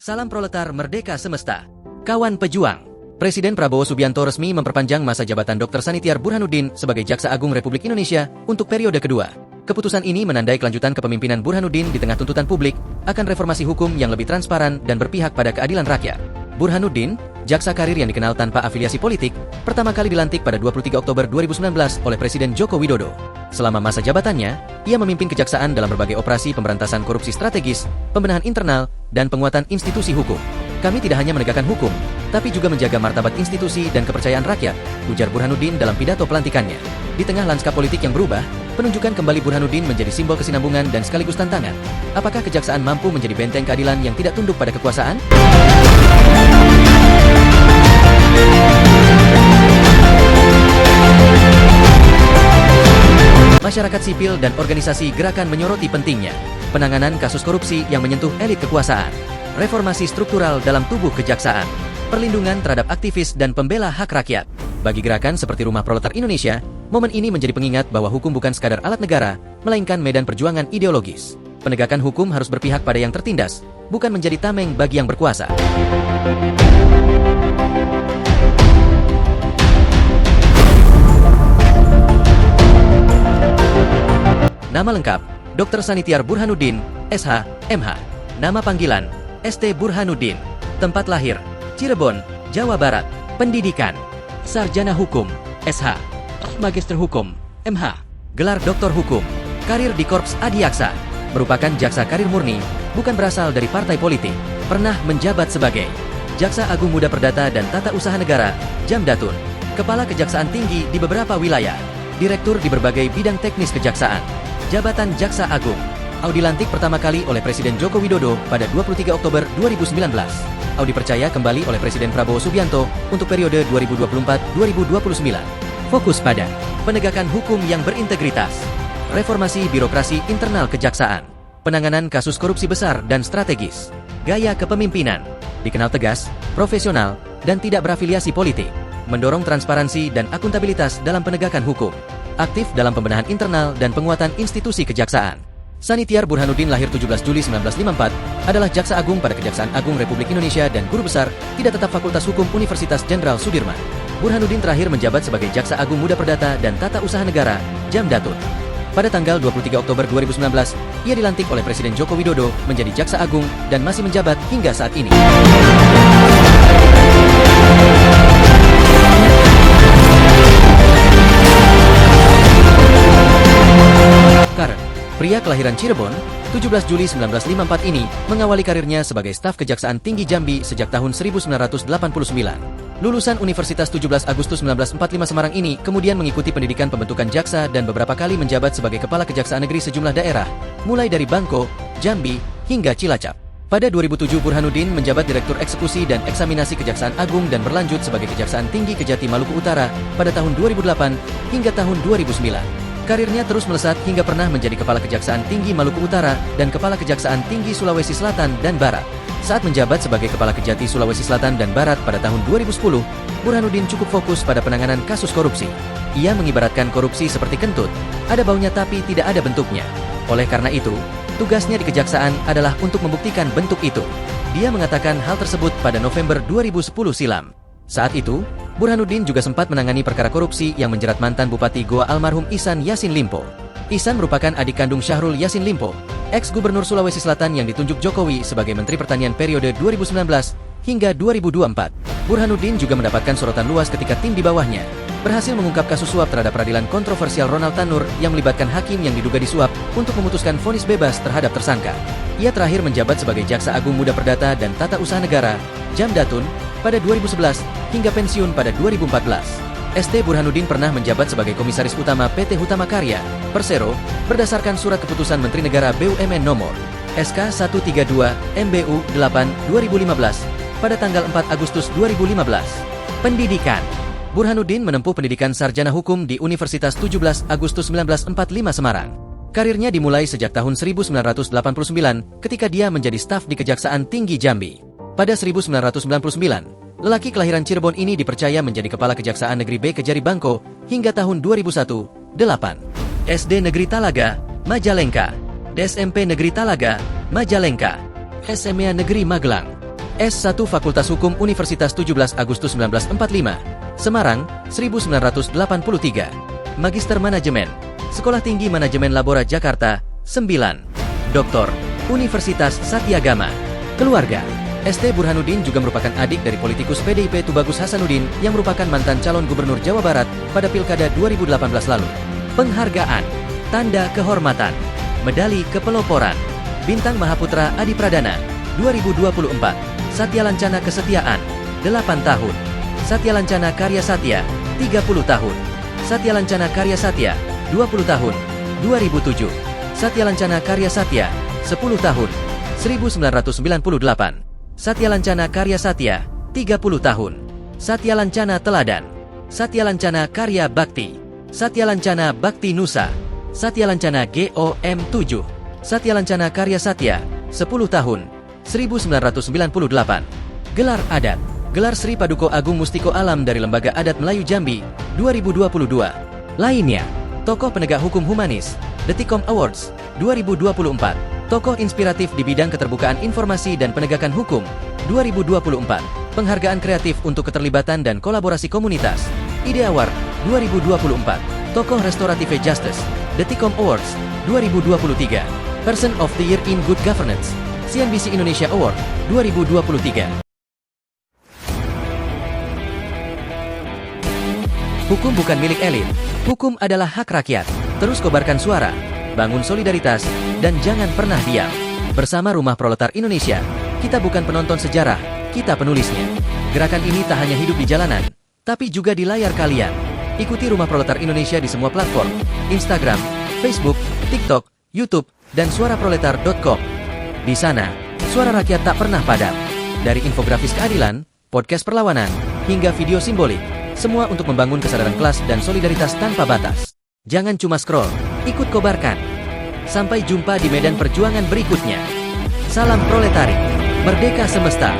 Salam proletar merdeka semesta. Kawan pejuang. Presiden Prabowo Subianto resmi memperpanjang masa jabatan Dr. Sanitiar Burhanuddin sebagai Jaksa Agung Republik Indonesia untuk periode kedua. Keputusan ini menandai kelanjutan kepemimpinan Burhanuddin di tengah tuntutan publik akan reformasi hukum yang lebih transparan dan berpihak pada keadilan rakyat. Burhanuddin, jaksa karir yang dikenal tanpa afiliasi politik, pertama kali dilantik pada 23 Oktober 2019 oleh Presiden Joko Widodo. Selama masa jabatannya, ia memimpin kejaksaan dalam berbagai operasi pemberantasan korupsi strategis, pembenahan internal, dan penguatan institusi hukum. Kami tidak hanya menegakkan hukum, tapi juga menjaga martabat institusi dan kepercayaan rakyat, ujar Burhanuddin dalam pidato pelantikannya. Di tengah lanskap politik yang berubah, penunjukan kembali Burhanuddin menjadi simbol kesinambungan dan sekaligus tantangan. Apakah kejaksaan mampu menjadi benteng keadilan yang tidak tunduk pada kekuasaan? Masyarakat sipil dan organisasi gerakan menyoroti pentingnya penanganan kasus korupsi yang menyentuh elit kekuasaan, reformasi struktural dalam tubuh kejaksaan, perlindungan terhadap aktivis dan pembela hak rakyat. Bagi gerakan seperti Rumah Proletar Indonesia, momen ini menjadi pengingat bahwa hukum bukan sekadar alat negara, melainkan medan perjuangan ideologis. Penegakan hukum harus berpihak pada yang tertindas, bukan menjadi tameng bagi yang berkuasa. Nama lengkap, Dr. Sanitiar Burhanuddin, SH, MH. Nama panggilan, ST Burhanuddin. Tempat lahir, Cirebon, Jawa Barat. Pendidikan, Sarjana Hukum, SH. Magister Hukum, MH. Gelar Doktor Hukum. Karir di Korps Adiaksa. Merupakan jaksa karir murni, bukan berasal dari partai politik. Pernah menjabat sebagai Jaksa Agung Muda Perdata dan Tata Usaha Negara, Jamdatun. Kepala Kejaksaan Tinggi di beberapa wilayah. Direktur di berbagai bidang teknis kejaksaan. Jabatan Jaksa Agung. Audi lantik pertama kali oleh Presiden Joko Widodo pada 23 Oktober 2019. Audi percaya kembali oleh Presiden Prabowo Subianto untuk periode 2024-2029. Fokus pada penegakan hukum yang berintegritas, reformasi birokrasi internal kejaksaan, penanganan kasus korupsi besar dan strategis, gaya kepemimpinan, dikenal tegas, profesional, dan tidak berafiliasi politik, mendorong transparansi dan akuntabilitas dalam penegakan hukum, aktif dalam pembenahan internal dan penguatan institusi kejaksaan. Sanitiar Burhanuddin lahir 17 Juli 1954, adalah Jaksa Agung pada Kejaksaan Agung Republik Indonesia dan Guru Besar Tidak Tetap Fakultas Hukum Universitas Jenderal Sudirman. Burhanuddin terakhir menjabat sebagai Jaksa Agung Muda Perdata dan Tata Usaha Negara, Jamdatun. Pada tanggal 23 Oktober 2019, ia dilantik oleh Presiden Joko Widodo menjadi Jaksa Agung dan masih menjabat hingga saat ini. Pria kelahiran Cirebon, 17 Juli 1954 ini mengawali karirnya sebagai staf Kejaksaan Tinggi Jambi sejak tahun 1989. Lulusan Universitas 17 Agustus 1945 Semarang ini kemudian mengikuti pendidikan pembentukan jaksa dan beberapa kali menjabat sebagai Kepala Kejaksaan Negeri sejumlah daerah, mulai dari Bangko, Jambi, hingga Cilacap. Pada 2007 Burhanuddin menjabat Direktur Eksekusi dan Eksaminasi Kejaksaan Agung dan berlanjut sebagai Kejaksaan Tinggi Kejati Maluku Utara pada tahun 2008 hingga tahun 2009. Karirnya terus melesat hingga pernah menjadi Kepala Kejaksaan Tinggi Maluku Utara dan Kepala Kejaksaan Tinggi Sulawesi Selatan dan Barat. Saat menjabat sebagai Kepala Kejati Sulawesi Selatan dan Barat pada tahun 2010, Burhanuddin cukup fokus pada penanganan kasus korupsi. Ia mengibaratkan korupsi seperti kentut, ada baunya tapi tidak ada bentuknya. Oleh karena itu, tugasnya di kejaksaan adalah untuk membuktikan bentuk itu. Dia mengatakan hal tersebut pada November 2010 silam. Saat itu, Burhanuddin juga sempat menangani perkara korupsi yang menjerat mantan Bupati Goa almarhum Ihsan Yassin Limpo. Ihsan merupakan adik kandung Syahrul Yassin Limpo, ex-gubernur Sulawesi Selatan yang ditunjuk Jokowi sebagai Menteri Pertanian periode 2019 hingga 2024. Burhanuddin juga mendapatkan sorotan luas ketika tim di bawahnya berhasil mengungkap kasus suap terhadap peradilan kontroversial Ronald Tanur yang melibatkan hakim yang diduga disuap untuk memutuskan vonis bebas terhadap tersangka. Ia terakhir menjabat sebagai Jaksa Agung Muda Perdata dan Tata Usaha Negara, Jamdatun, pada 2011 hingga pensiun pada 2014. ST Burhanuddin pernah menjabat sebagai Komisaris Utama PT Hutama Karya, Persero, berdasarkan Surat Keputusan Menteri Negara BUMN Nomor SK 132 MBU 8 2015 pada tanggal 4 Agustus 2015. Pendidikan. Burhanuddin menempuh pendidikan Sarjana Hukum di Universitas 17 Agustus 1945 Semarang. Karirnya dimulai sejak tahun 1989 ketika dia menjadi staf di Kejaksaan Tinggi Jambi. Pada 1999, lelaki kelahiran Cirebon ini dipercaya menjadi Kepala Kejaksaan Negeri B Kejari Bangko hingga tahun 2001. 8. SD Negeri Talaga, Majalengka. SMP Negeri Talaga, Majalengka. SMA Negeri Magelang. S1 Fakultas Hukum Universitas 17 Agustus 1945, Semarang, 1983. Magister Manajemen, Sekolah Tinggi Manajemen Labora Jakarta, 9. Doktor, Universitas Satyagama. Keluarga, ST Burhanuddin juga merupakan adik dari politikus PDIP Tubagus Hasanuddin yang merupakan mantan calon gubernur Jawa Barat pada Pilkada 2018 lalu. Penghargaan, Tanda Kehormatan, Medali Kepeloporan, Bintang Mahaputra Adi Pradana, 2024. Satya Lancana Kesetiaan, 8 tahun. Satya Lancana Karya Satya, 30 tahun. Satya Lancana Karya Satya, 20 tahun, 2007. Satya Lancana Karya Satya, 10 tahun, 1998. Satya Lancana Karya Satya, 30 tahun. Satya Lancana Teladan, Satya Lancana Karya Bakti, Satya Lancana Bakti Nusa, Satya Lancana GOM7. Satya Lancana Karya Satya, 10 tahun, 1998. Gelar Adat, Gelar Sri Paduka Agung Mustiko Alam dari Lembaga Adat Melayu Jambi, 2022. Lainnya, Tokoh Penegak Hukum Humanis, Detikom Awards, 2024. Tokoh Inspiratif di Bidang Keterbukaan Informasi dan Penegakan Hukum, 2024. Penghargaan Kreatif untuk Keterlibatan dan Kolaborasi Komunitas, Ide Award, 2024. Tokoh Restoratif Justice, Detikom Awards, 2023. Person of the Year in Good Governance, CNBC Indonesia Award, 2023. Hukum bukan milik elit. Hukum adalah hak rakyat. Terus kobarkan suara, bangun solidaritas, dan jangan pernah diam. Bersama Rumah Proletar Indonesia, kita bukan penonton sejarah, kita penulisnya. Gerakan ini tak hanya hidup di jalanan, tapi juga di layar kalian. Ikuti Rumah Proletar Indonesia di semua platform, Instagram, Facebook, TikTok, YouTube, dan suaraproletar.com. Di sana, suara rakyat tak pernah padam. Dari infografis keadilan, podcast perlawanan, hingga video simbolik, semua untuk membangun kesadaran kelas dan solidaritas tanpa batas. Jangan cuma scroll, ikut kobarkan. Sampai jumpa di medan perjuangan berikutnya. Salam proletari, merdeka semesta.